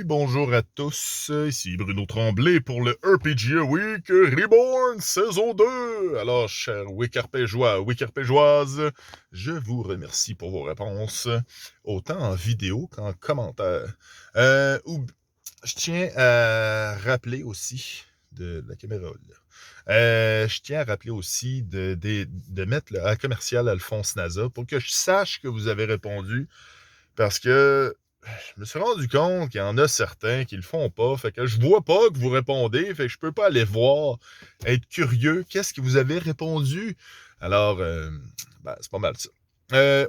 bonjour à tous, ici Bruno Tremblay pour le RPG Week Reborn saison 2. Alors, chers Wiccarpégeois, Wiccarpégeoises, je vous remercie pour vos réponses, autant en vidéo qu'en commentaire. Je tiens à rappeler aussi de la caméra je tiens à rappeler aussi de mettre à commercial Alphonse Naza pour que je sache que vous avez répondu, parce que je me suis rendu compte qu'il y en a certains qui le font pas. Fait que je vois pas que vous répondez. Fait que je peux pas aller voir, être curieux. Qu'est-ce que vous avez répondu? Alors, c'est pas mal ça.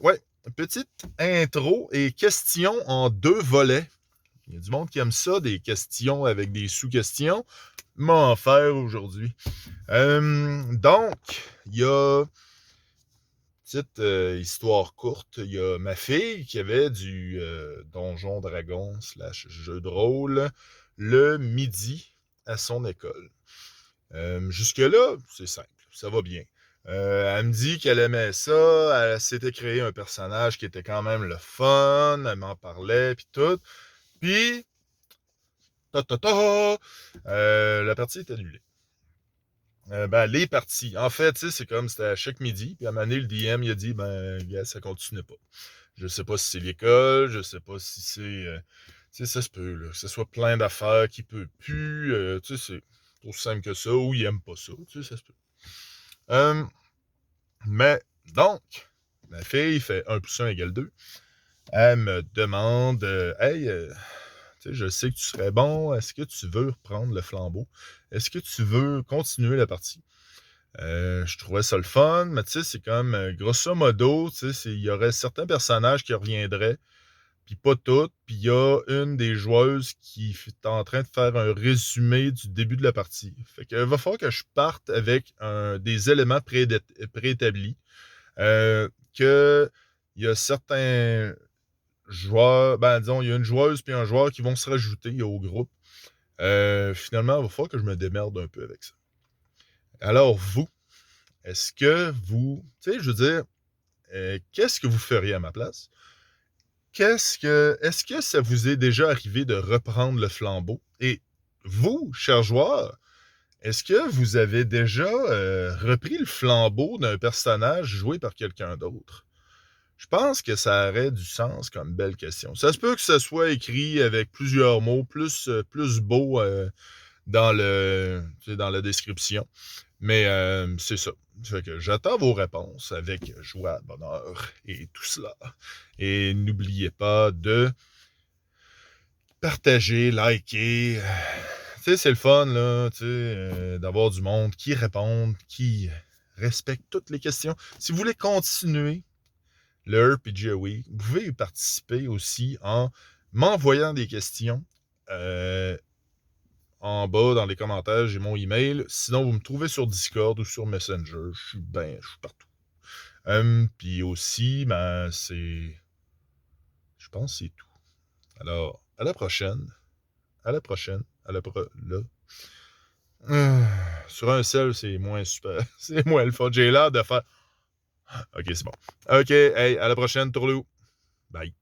Ouais, petite intro et questions en 2 volets. Il y a du monde qui aime ça, des questions avec des sous-questions. M'en faire aujourd'hui. Donc, il y a petite histoire courte. Il y a ma fille qui avait du Donjon Dragon / jeu de rôle le midi à son école. Jusque-là, c'est simple, ça va bien. Elle me dit qu'elle aimait ça, elle s'était créé un personnage qui était quand même le fun, elle m'en parlait, puis tout. Puis, la partie est annulée. Les parties. En fait, c'est comme c'était à chaque midi. Puis à un moment donné, le DM, il a dit, ça continue pas. Je sais pas si c'est l'école, je sais pas si c'est... ça se peut, là, que ce soit plein d'affaires qui peut plus. C'est aussi simple que ça, ou il aime pas ça. Ça se peut. Mais, donc, ma fille fait 1 + 1 = 2. Elle me demande, hey, je sais que tu serais bon, est-ce que tu veux reprendre le flambeau? Est-ce que tu veux continuer la partie? Je trouvais ça le fun, mais c'est comme, grosso modo, il y aurait certains personnages qui reviendraient, puis pas toutes, puis il y a une des joueuses qui est en train de faire un résumé du début de la partie. Fait que va falloir que je parte avec des éléments préétablis, que il y a certains joueurs, disons, il y a une joueuse puis un joueur qui vont se rajouter au groupe. Finalement, il va falloir que je me démerde un peu avec ça. Alors, vous, est-ce que vous... je veux dire, qu'est-ce que vous feriez à ma place? Est-ce que ça vous est déjà arrivé de reprendre le flambeau? Et vous, chers joueurs, est-ce que vous avez déjà repris le flambeau d'un personnage joué par quelqu'un d'autre? Je pense que ça aurait du sens comme belle question. Ça se peut que ce soit écrit avec plusieurs mots, plus beau dans la description. Mais c'est ça. Fait que j'attends vos réponses avec joie, bonheur et tout cela. Et n'oubliez pas de partager, liker. C'est le fun, là, d'avoir du monde qui répond, qui respecte toutes les questions. Si vous voulez continuer le RPG Week, vous pouvez y participer aussi en m'envoyant des questions. En bas, dans les commentaires, j'ai mon email. Sinon, vous me trouvez sur Discord ou sur Messenger. Je suis partout. Puis aussi, je pense que c'est tout. Alors, à la prochaine. À la prochaine. Là. Sur un seul, c'est moins super. C'est moins le fun. J'ai l'air de faire... Ok, c'est bon. Ok, hey, à la prochaine, Tourlou. Bye.